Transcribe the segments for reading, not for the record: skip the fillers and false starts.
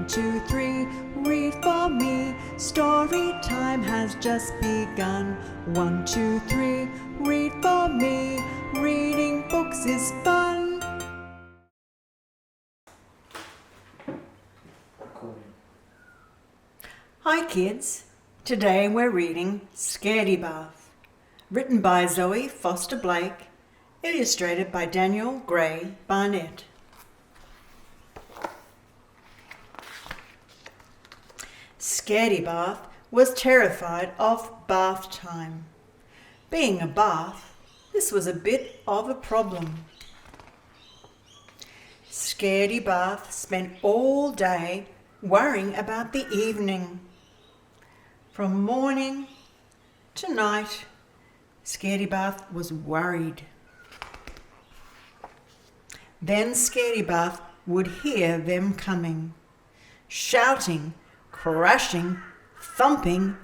1, 2, 3, read for me. Story time has just begun. 1, 2, 3, read for me. Reading books is fun. Hi kids, today we're reading Scaredy Bath, written by Zoe Foster Blake, illustrated by Daniel Gray Barnett. Scaredy Bath was terrified of bath time. Being a bath, this was a bit of a problem. Scaredy Bath spent all day worrying about the evening. From morning to night, Scaredy Bath was worried. Then Scaredy Bath would hear them coming, shouting, crashing, thumping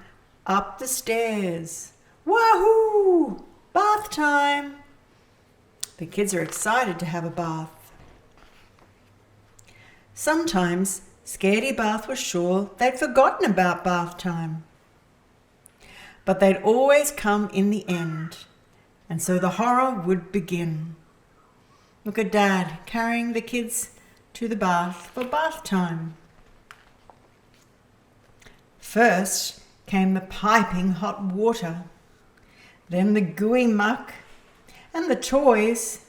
up the stairs. Wahoo! Bath time! The kids are excited to have a bath. Sometimes Scaredy Bath was sure they'd forgotten about bath time. But they'd always come in the end, and so the horror would begin. Look at Dad carrying the kids to the bath for bath time. First came the piping hot water, then the gooey muck and the toys,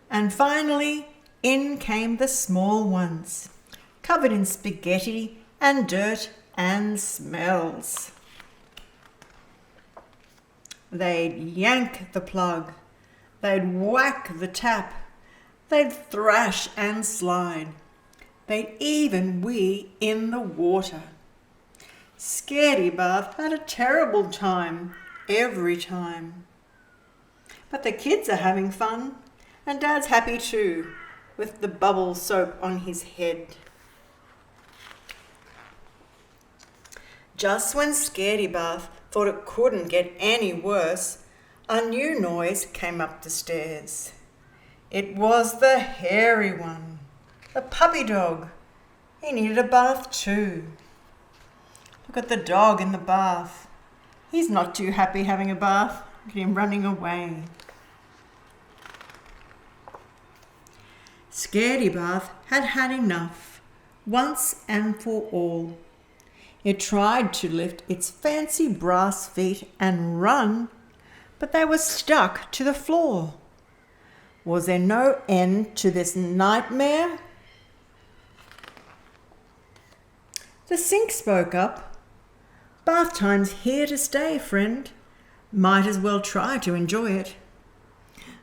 and finally in came the small ones, covered in spaghetti and dirt and smells. They'd yank the plug, they'd whack the tap, they'd thrash and slide, they'd even wee in the water. Scaredy Bath had a terrible time every time. But the kids are having fun, and Dad's happy too, with the bubble soap on his head. Just when Scaredy Bath thought it couldn't get any worse, a new noise came up the stairs. It was the hairy one, the puppy dog. He needed a bath too. Look at the dog in the bath. He's not too happy having a bath. Look at him running away. Scaredy Bath had had enough, once and for all. It tried to lift its fancy brass feet and run, but they were stuck to the floor. Was there no end to this nightmare? The sink spoke up. Bath time's here to stay, friend. Might as well try to enjoy it.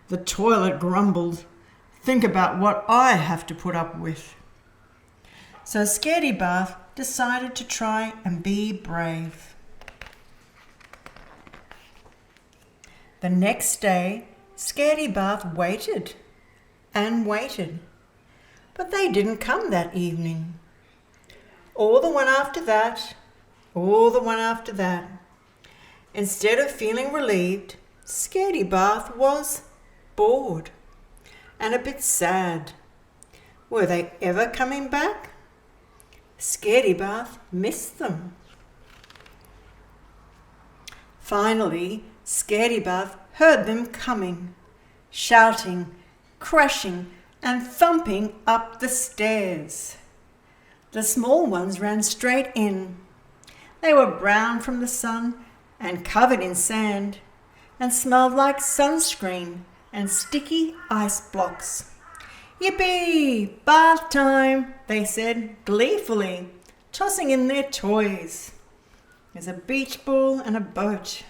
The toilet grumbled. Think about what I have to put up with. So Scaredy Bath decided to try and be brave. The next day, Scaredy Bath waited and waited, but they didn't come that evening. Or the one after that, or the one after that. Instead of feeling relieved, Scaredy Bath was bored and a bit sad. Were they ever coming back? Scaredy Bath missed them. Finally, Scaredy Bath heard them coming, shouting, crashing, and thumping up the stairs. The small ones ran straight in. They were brown from the sun and covered in sand and smelled like sunscreen and sticky ice blocks. Yippee! Bath time, they said gleefully, tossing in their toys. There's a beach ball and a boat.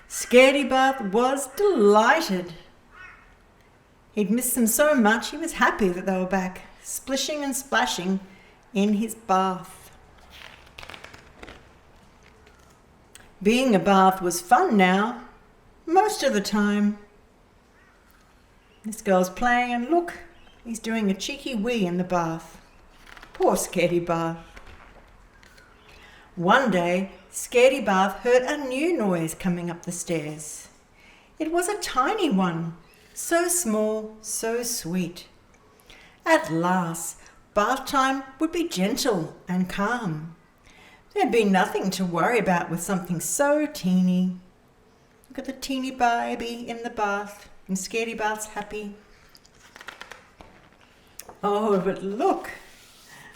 Scaredy Bath was delighted. He'd missed them so much he was happy that they were back, splishing and splashing in his bath. Being a bath was fun now, most of the time. This girl's playing and look, he's doing a cheeky wee in the bath. Poor Scaredy Bath. One day, Scaredy Bath heard a new noise coming up the stairs. It was a tiny one, so small, so sweet. At last, bath time would be gentle and calm. There'd be nothing to worry about with something so teeny. Look at the teeny baby in the bath, and Scaredy Bath's happy. Oh, but look,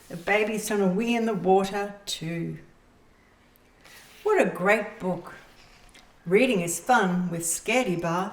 the baby's done a wee in the water too. What a great book. Reading is fun with Scaredy Bath.